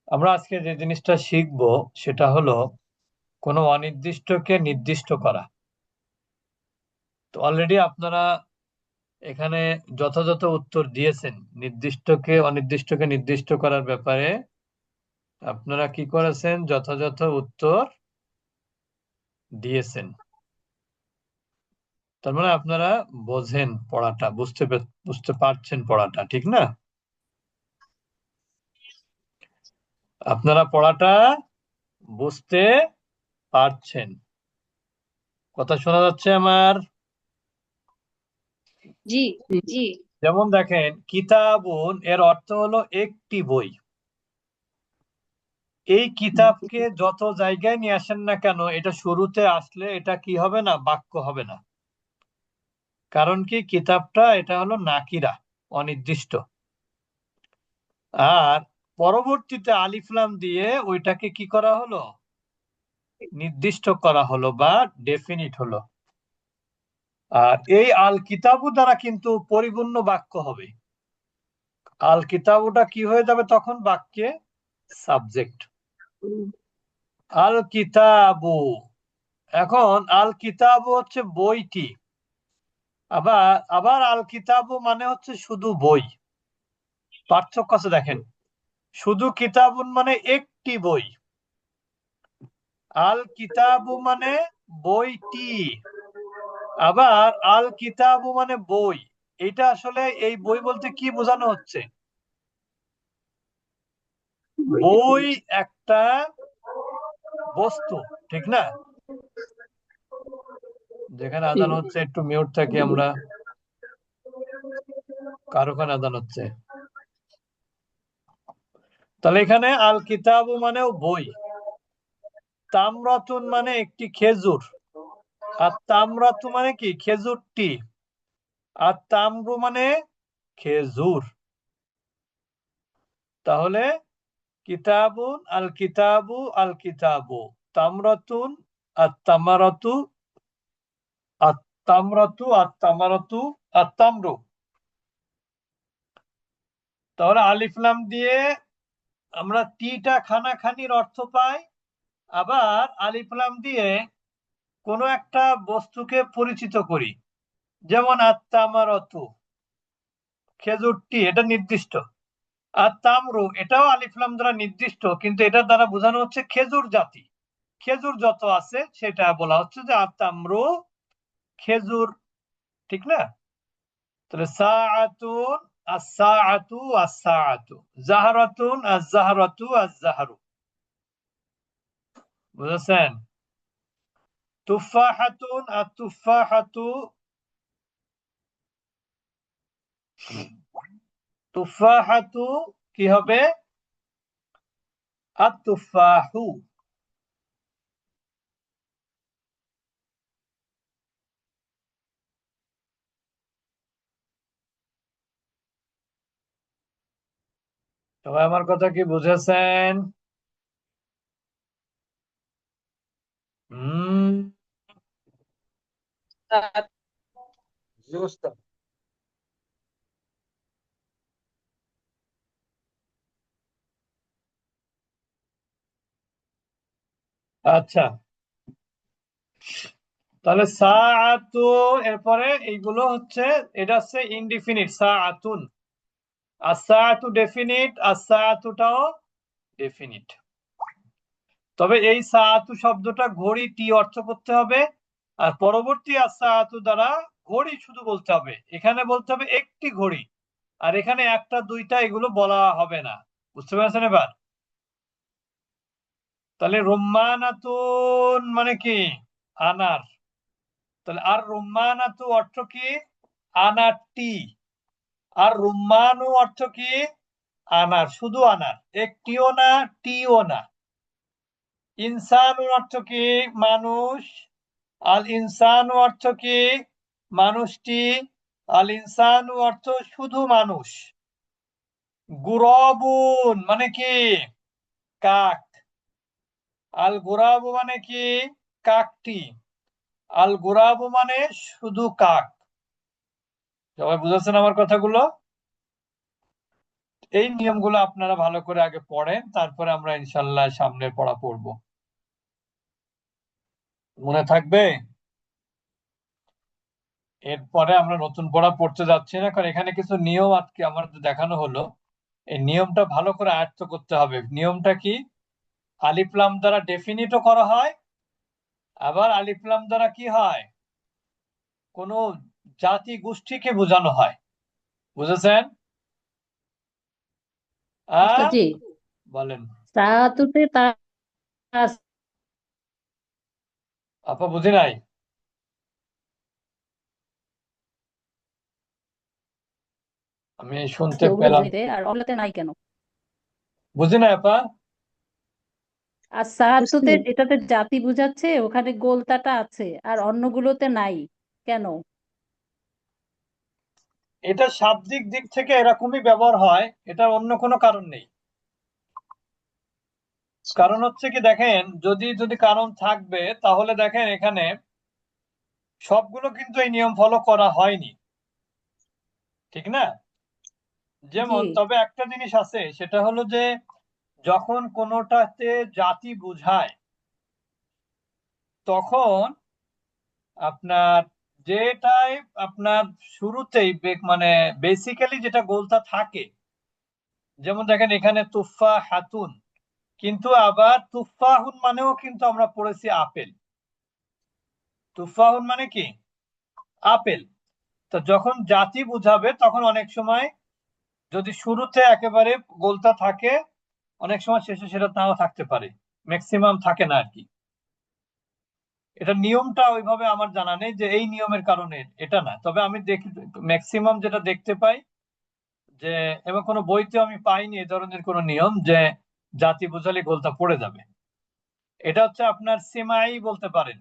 আমরা আজকে যে জিনিসটা শিখবো সেটা হলো কোনো অনির্দিষ্টকে নির্দিষ্ট করা। তো অলরেডি আপনারা এখানে যথাযথ উত্তর দিয়েছেন। নির্দিষ্টকে অনির্দিষ্টকে নির্দিষ্ট করার ব্যাপারে আপনারা কি করেছেন? যথাযথ উত্তর দিয়েছেন। তার মানে আপনারা বোঝেন পড়াটা, বুঝতে পারছেন পড়াটা, ঠিক না? আপনারা পড়াটা বুঝতে পারছেন। কথা শোনা যাচ্ছে আমার? জি জি। যেমন দেখেন, কিতাবুন এর অর্থ হলো একটি বই। এই কিতাবকে যত জায়গায় নিয়ে আসেন না কেন, এটা শুরুতে আসলে এটা কি হবে না? বাক্য হবে না। কারণ কি? কিতাবটা এটা হলো নাকিরা, অনির্দিষ্ট। আর পরবর্তীতে আলিফ লাম দিয়ে ওইটাকে কি করা হলো? নির্দিষ্ট করা হলো বা ডেফিনিট হলো। আর এই আল কিতাবু দ্বারা কিন্তু পরিপূর্ণ বাক্য হবে। আল কিতাবুটা কি হয়ে যাবে তখন? বাক্যে সাবজেক্ট। আল কিতাবু, এখন আল কিতাবু হচ্ছে বইটি। আবার আবার আল কিতাবু মানে হচ্ছে শুধু বই। পার্থক্য আছে দেখেন। শুধু কিতাবুন মানে একটি বই, আল কিতাবু মানে বইটি। আবার আল কিতাবু মানে বই। এটা আসলে এই বই বলতে কি বোঝানো হচ্ছে? বই একটা বস্তু, ঠিক না? যেখানে আদান হচ্ছে একটু মিউট থাকি আমরা। কার ওখানে আদান হচ্ছে? তাহলে এখানে আল কিতাবু মানেও বই। তামরাতুন মানে একটি খেজুর। আর তামরাতু মানে কি? খেজুরটি। আর তামরু মানে খেজুর। তাহলে কিতাবুন আল কিতাবু আল কিতাবু, তামরাতুন আর তামারাতু, আর তামরাতু আর তামারাতু আর তামরু। তাহলে আলিফ লাম দিয়ে আমরা টিটা খানাখানির অর্থ পাই। আবার আলিফ লাম দিয়ে কোনো একটা বস্তুকে পরিচিত করি। যেমন আত্মামারতু, খেজুরটি, এটা নির্দিষ্ট। আর তামরু, এটাও আলিফ লাম দ্বারা নির্দিষ্ট, কিন্তু এটার দ্বারা বোঝানো হচ্ছে খেজুর জাতি। খেজুর যত আছে সেটা বলা হচ্ছে যে আত্মামরু, খেজুর, ঠিক না? তাহলে সাআতুন, আস-সাআতু, আস-সাআতু, জাহরাতুন, আজ-জাহরাতু, আজ-জাহরু। বুঝেছেন? তুফাহাতুন, আত-তুফাহাতু, তুফাহাতু কি হবে? আত-তুফাহু। সবাই আমার কথা কি বুঝেছেন? হুম। জি ওস্তাদ। আচ্ছা, তাহলে সাআতু, এরপরে এইগুলো হচ্ছে, এটা হচ্ছে ইনডিফিনিট সাআতুন। আর সাআতু ডেফিনিট, আর সাআতুটাও ডেফিনিট। তবে এই সাআতু শব্দটা ঘড়ি টি অর্থ করতে হবে। আর পরবর্তী আর সাআতু দ্বারা ঘড়ি শুধু বলতে হবে। এখানে বলতে হবে একটি ঘড়ি। আর এখানে একটা দুইটা এগুলো বলা হবে না। বুঝতে পারছেন এবার? তাহলে রুম্মানাতুন মানে কি? আনার। তাহলে আর রুম্মানাতু অর্থ কি? আনারটি। আর রুম্মানু অর্থ কি? আনার, শুধু আনার, একটিও না, টিও না। ইনসানু অর্থ কি? মানুষ। আল ইনসানু অর্থ কি? মানুষটি। আল ইনসানু অর্থ শুধু মানুষ। গুরবুন মানে কি? কাক। আল গুরাবু মানে কি? কাকটি। আল গুরাবু মানে শুধু কাক। সবাই বুঝেছেন আমার কথাগুলো? এই নিয়মগুলো আপনারা ভালো করে আগে পড়েন, তারপরে আমরা ইনশাল্লাহ সামনের পড়া পড়বো। মনে থাকবে? এরপরে আমরা নতুন পড়া পড়তে যাচ্ছি না, কারণ এখানে কিছু নিয়ম আজকে আমার দেখানো হলো। এই নিয়মটা ভালো করে আয়ত্ত করতে হবে। নিয়মটা কি? আলিফ লাম দ্বারা ডেফিনিটও করা হয়, আবার আলিফ লাম দ্বারা কি হয়, কোন জাতি গোষ্ঠীকে বোঝানো হয়। বুঝেছেন? আহ উস্তাদ জি, বলেন। সাতুতে তা আপা বুঝি নাই। আমি আছে, শুনতে ওগুলো পেলাম। বুঝাইতে আর অগুলোতে নাই কেন? বুঝি নাই আপা। আর বুঝছি। সাতুতে এটাতে জাতি বুঝাচ্ছে, ওখানে গোলতাটা আছে আর অন্যগুলোতে নাই কেন? এটা শাব্দিক দিক থেকে এরকমই ব্যবহার হয়, এটার অন্য কোনো কারণ নেই। কারণ হচ্ছে কি, দেখেন, যদি যদি কারণ থাকবে তাহলে দেখেন এখানে সবগুলো কিন্তু এই নিয়ম ফলো করা হয়নি, ঠিক না? জি যেমন, তবে একটা জিনিস আছে, সেটা হলো যে যখন কোনোটাতে জাতি বোঝায় তখন আপনার যেটাই আপনার শুরুতেই মানে বেসিক্যালি যেটা গোলতা থাকে, যেমন দেখেন এখানে তুফা হাতুন, কিন্তু আবার তুফাহুন মানেও কিন্তু আমরা পড়েছি আপেল। তুফাহুন মানে কি? আপেল। তো যখন জাতি বুঝাবে তখন অনেক সময় যদি শুরুতে একেবারে গোলতা থাকে, অনেক সময় শেষে সেটা নাও থাকতে পারে, ম্যাক্সিমাম থাকে না আর কি। এটা নিয়মটা ওইভাবে আমার জানা নেই যে এই নিয়মের কারণে, এটা না। তবে আমি দেখি ম্যাক্সিমাম যেটা দেখতে পাই যে, এবং কোনো বইতে আমি পাইনি এই ধরনের কোনো নিয়ম যে জাতি বোঝালে গোলতা পড়ে যাবে। এটা হচ্ছে আপনার সেমাই বলতে পারেন,